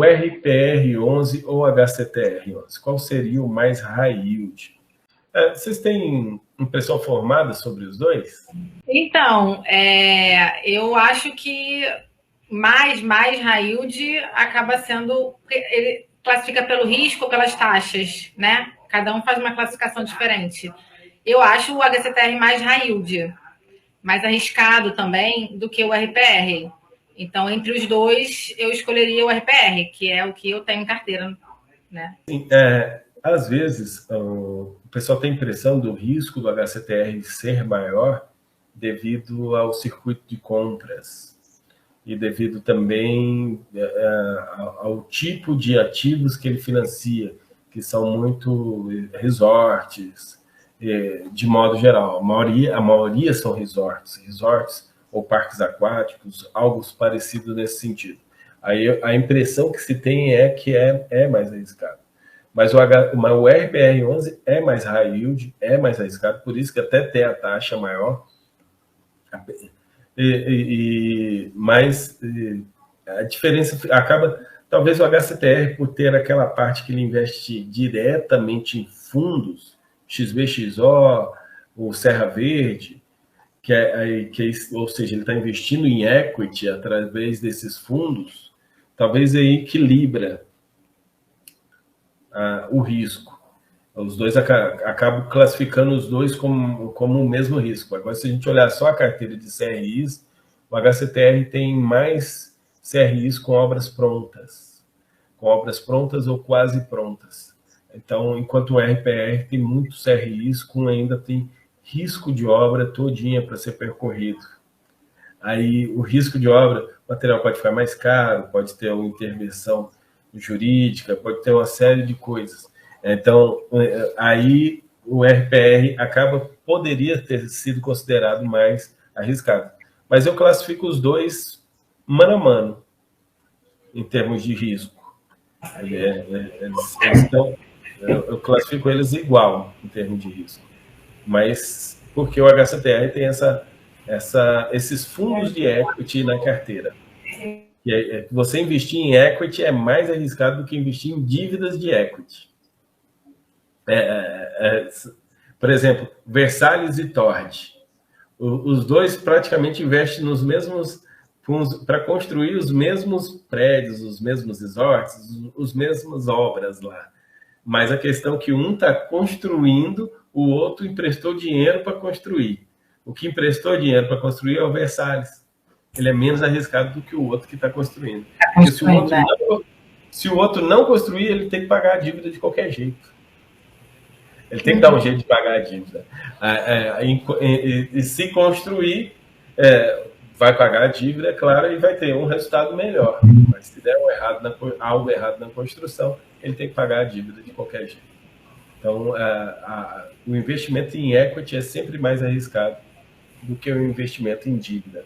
o RPR11 ou HCTR11? Qual seria o mais high yield? Vocês têm impressão formada sobre os dois? Então, eu acho que mais high yield acaba sendo... Ele classifica pelo risco ou pelas taxas, né? Cada um faz uma classificação diferente. Eu acho o HCTR mais high yield, mais arriscado também do que o RPR. Então, entre os dois, eu escolheria o RPR, que é o que eu tenho em carteira, né? Sim, às vezes, o pessoal tem a impressão do risco do HCTR ser maior devido ao circuito de compras e devido também ao tipo de ativos que ele financia, que são muito resorts, de modo geral. A maioria são resorts ou parques aquáticos, algo parecido nesse sentido. Aí a impressão que se tem é que é mais arriscado. Mas o RBR11 é mais high yield, é mais arriscado, por isso que até tem a taxa maior. Mas a diferença acaba... Talvez o HCTR, por ter aquela parte que ele investe diretamente em fundos, XBXO, o Serra Verde, ou seja, ele está investindo em equity através desses fundos, talvez aí equilibra o risco. Os dois acabam classificando os dois como o mesmo risco. Agora, se a gente olhar só a carteira de CRIs, o HCTR tem mais CRIs com obras prontas ou quase prontas. Então, enquanto o RPR tem muitos CRIs ainda tem risco de obra todinha para ser percorrido. Aí, o risco de obra, o material pode ficar mais caro, pode ter uma intervenção jurídica, pode ter uma série de coisas. Então, aí o RPR poderia ter sido considerado mais arriscado. Mas eu classifico os dois mano a mano, em termos de risco. Eu classifico eles igual, em termos de risco. Mas porque o HCTR tem esses fundos de equity na carteira. Você investir em equity é mais arriscado do que investir em dívidas de equity. Por exemplo, Versalhes e Tord. Os dois praticamente investem nos mesmos fundos para construir os mesmos prédios, os mesmos resorts, as mesmas obras lá. Mas a questão é que um está construindo, o outro emprestou dinheiro para construir. O que emprestou dinheiro para construir é o Versalhes. Ele é menos arriscado do que o outro que está construindo. Porque se o outro não construir, ele tem que pagar a dívida de qualquer jeito. Ele tem que dar um jeito de pagar a dívida. E se construir, vai pagar a dívida, é claro, e vai ter um resultado melhor. Mas se der algo errado na construção, ele tem que pagar a dívida de qualquer jeito. Então, o investimento em equity é sempre mais arriscado do que o investimento em dívida.